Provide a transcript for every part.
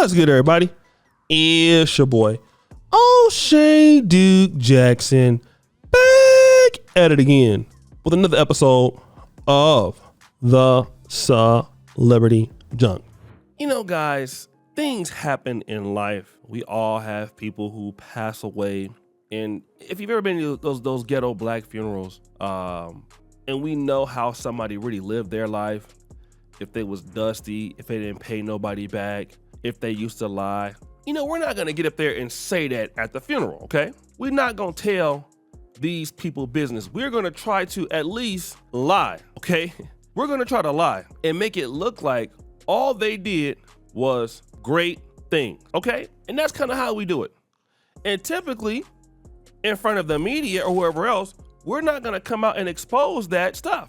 What's good, everybody? It's your boy, O'Shea Duke Jackson, back at it again with another episode of the Celebrity Junk. You know, guys, things happen in life. We all have people who pass away. And if you've ever been to those ghetto black funerals, and we know how somebody really lived their life, if they was dusty, if they didn't pay nobody back, if they used to lie. You know, we're not gonna get up there and say that at the funeral, okay? We're not gonna tell these people business. We're gonna try to at least lie, okay? We're gonna try to lie and make it look like all they did was great things, okay? And that's kind of how we do it. And typically, in front of the media or whoever else, we're not gonna come out and expose that stuff.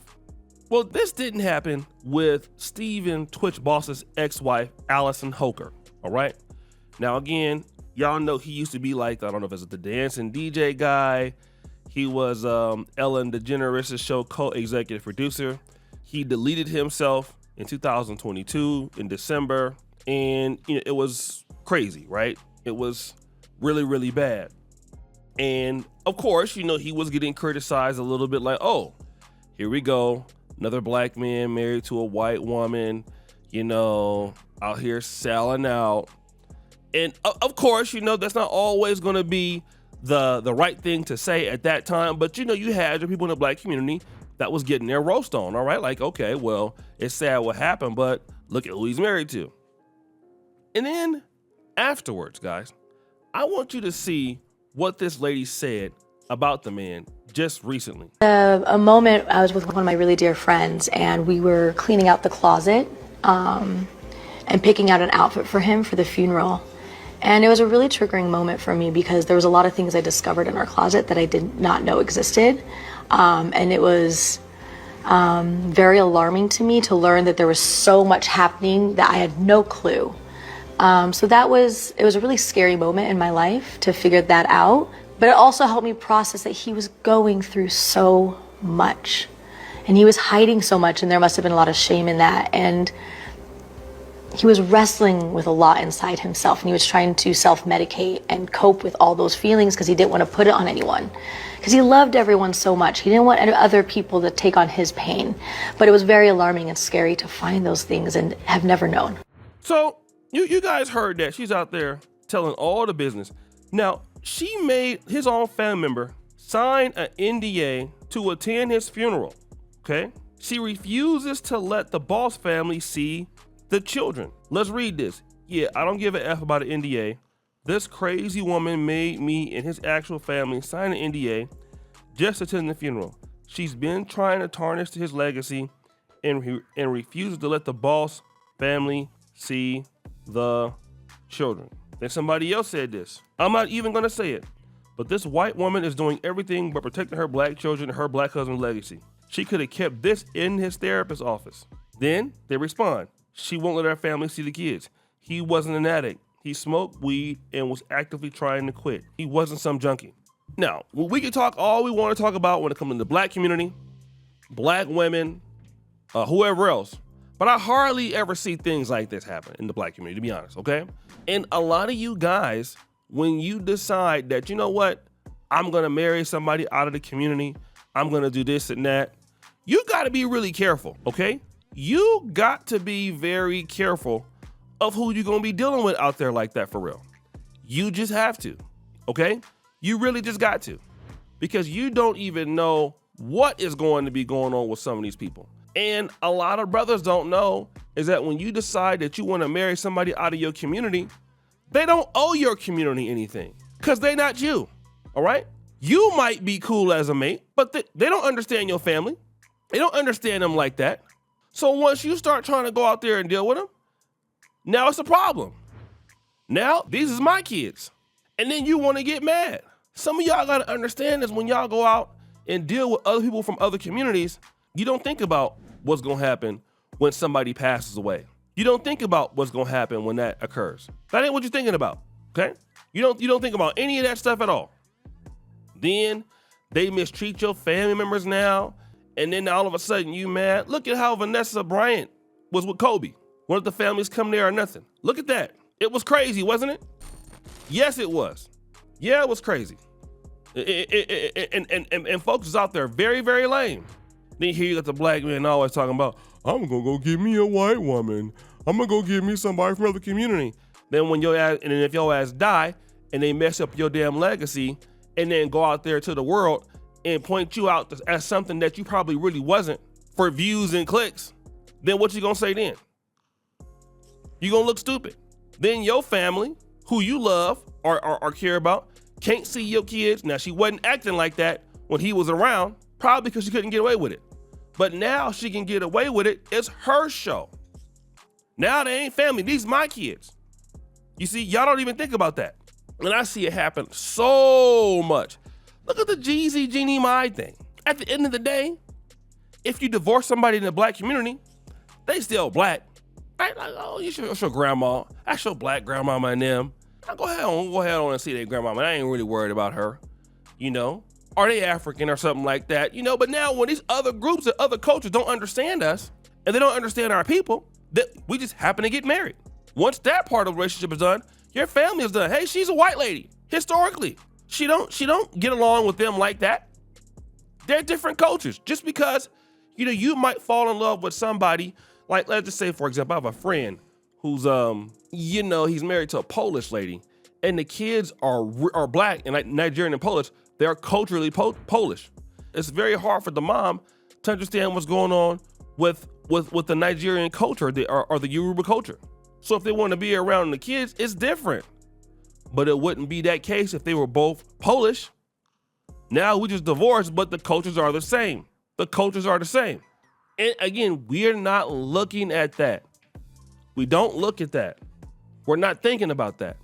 Well, this didn't happen with Steven Twitch Boss's ex-wife, Allison Holker, all right? Now, again, y'all know he used to be like, I don't know if it's the dancing DJ guy. He was Ellen DeGeneres' show co-executive producer. He deleted himself in 2022 in December, and you know, it was crazy, right? It was really, really bad. And of course, you know, he was getting criticized a little bit like, oh, here we go. Another black man married to a white woman, you know, out here selling out. And of course, you know, that's not always going to be the right thing to say at that time. But, you know, you had your people in the black community that was getting their roast on. All right. Like, OK, well, it's sad what happened, but look at who he's married to. And then afterwards, guys, I want you to see what this lady said about the man just recently. A moment I was with one of my really dear friends, and we were cleaning out the closet and picking out an outfit for him for the funeral. And it was a really triggering moment for me because there was a lot of things I discovered in our closet that I did not know existed. And it was very alarming to me to learn that there was so much happening that I had no clue. So it was a really scary moment in my life to figure that out. But it also helped me process that he was going through so much and he was hiding so much, and there must have been a lot of shame in that. And he was wrestling with a lot inside himself, and he was trying to self-medicate and cope with all those feelings because he didn't want to put it on anyone, because he loved everyone so much. He didn't want other people to take on his pain. But it was very alarming and scary to find those things and have never known. So you guys heard that. She's out there telling all the business. Now, she made his own family member sign an NDA to attend his funeral, okay? She refuses to let the Boss family see the children. Let's read this. Yeah, I don't give a F about an NDA. This crazy woman made me and his actual family sign an NDA just to attend the funeral. She's been trying to tarnish his legacy and refuses to let the Boss family see the children. Then somebody else said this. I'm not even going to say it, but this white woman is doing everything but protecting her black children and her black husband's legacy. She could have kept this in his therapist's office. Then they respond. She won't let her family see the kids. He wasn't an addict. He smoked weed and was actively trying to quit. He wasn't some junkie. Now, we can talk all we want to talk about when it comes to the black community, black women, whoever else. But I hardly ever see things like this happen in the black community, to be honest, okay? And a lot of you guys, when you decide that, you know what, I'm gonna marry somebody out of the community, I'm gonna do this and that, you gotta be really careful, okay? You got to be very careful of who you're gonna be dealing with out there like that for real. You just have to, okay? You really just got to, because you don't even know what is going to be going on with some of these people. And a lot of brothers don't know is that when you decide that you want to marry somebody out of your community, they don't owe your community anything because they're not you. All right. You might be cool as a mate, but they don't understand your family. They don't understand them like that. So once you start trying to go out there and deal with them, now it's a problem. Now these is my kids. And then you want to get mad. Some of y'all got to understand is when y'all go out and deal with other people from other communities, you don't think about what's going to happen when somebody passes away. You don't think about what's going to happen when that occurs. That ain't what you're thinking about, okay? You don't think about any of that stuff at all. Then they mistreat your family members now, and then all of a sudden you mad. Look at how Vanessa Bryant was with Kobe. Won't the families come there or nothing? Look at that. It was crazy, wasn't it? Yes, it was. Yeah, it was crazy. And folks is out there very, very lame. Then here you got the black man always talking about, I'm gonna go get me a white woman. I'm gonna go get me somebody from another community. Then when your ass, and then if your ass die and they mess up your damn legacy and then go out there to the world and point you out as something that you probably really wasn't for views and clicks, then what you gonna say then? You gonna look stupid. Then your family, who you love or care about, can't see your kids. Now, she wasn't acting like that when he was around, probably because she couldn't get away with it. But now she can get away with it. It's her show. Now they ain't family. These my kids. You see, y'all don't even think about that. And I see it happen so much. Look at the Jeezy Jeannie Mai thing. At the end of the day, if you divorce somebody in the black community, they still black. Right? Like, oh, you should show grandma. I show black grandmama and them. Now go ahead on and see their grandmama. I ain't really worried about her. You know? Are they African or something like that? You know, but now when these other groups and other cultures don't understand us and they don't understand our people, that we just happen to get married. Once that part of the relationship is done, your family is done. Hey, she's a white lady. Historically, she don't get along with them like that. They're different cultures. Just because, you know, you might fall in love with somebody, like let's just say, for example, I have a friend who's you know, he's married to a Polish lady, and the kids are black and like Nigerian and Polish. They're culturally Polish. It's very hard for the mom to understand what's going on with the Nigerian culture or the Yoruba culture. So if they want to be around the kids, it's different. But it wouldn't be that case if they were both Polish. Now we just divorced, but the cultures are the same. The cultures are the same. And again, we're not looking at that. We don't look at that. We're not thinking about that.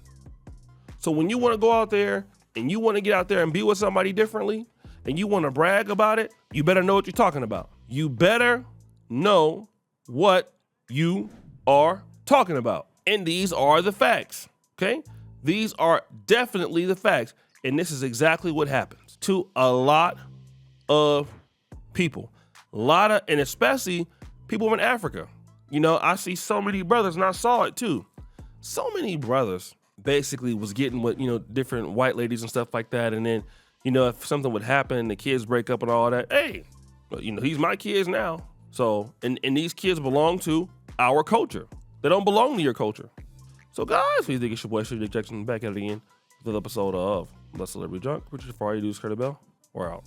So when you want to go out there and you want to get out there and be with somebody differently and you want to brag about it, you better know what you're talking about. You better know what you are talking about. And these are the facts, okay? These are definitely the facts. And this is exactly what happens to a lot of people. And especially people in Africa. You know, I see so many brothers, and I saw it too. So many brothers basically was getting with, you know, different white ladies and stuff like that. And then, you know, if something would happen, the kids break up and all that, hey, you know, he's my kids now. So, and these kids belong to our culture. They don't belong to your culture. So guys, please think it's your boy, Dick Jackson, back at it again with another episode of The Celebrity Junk. Richard, before you do, Curtis Bell, we're out.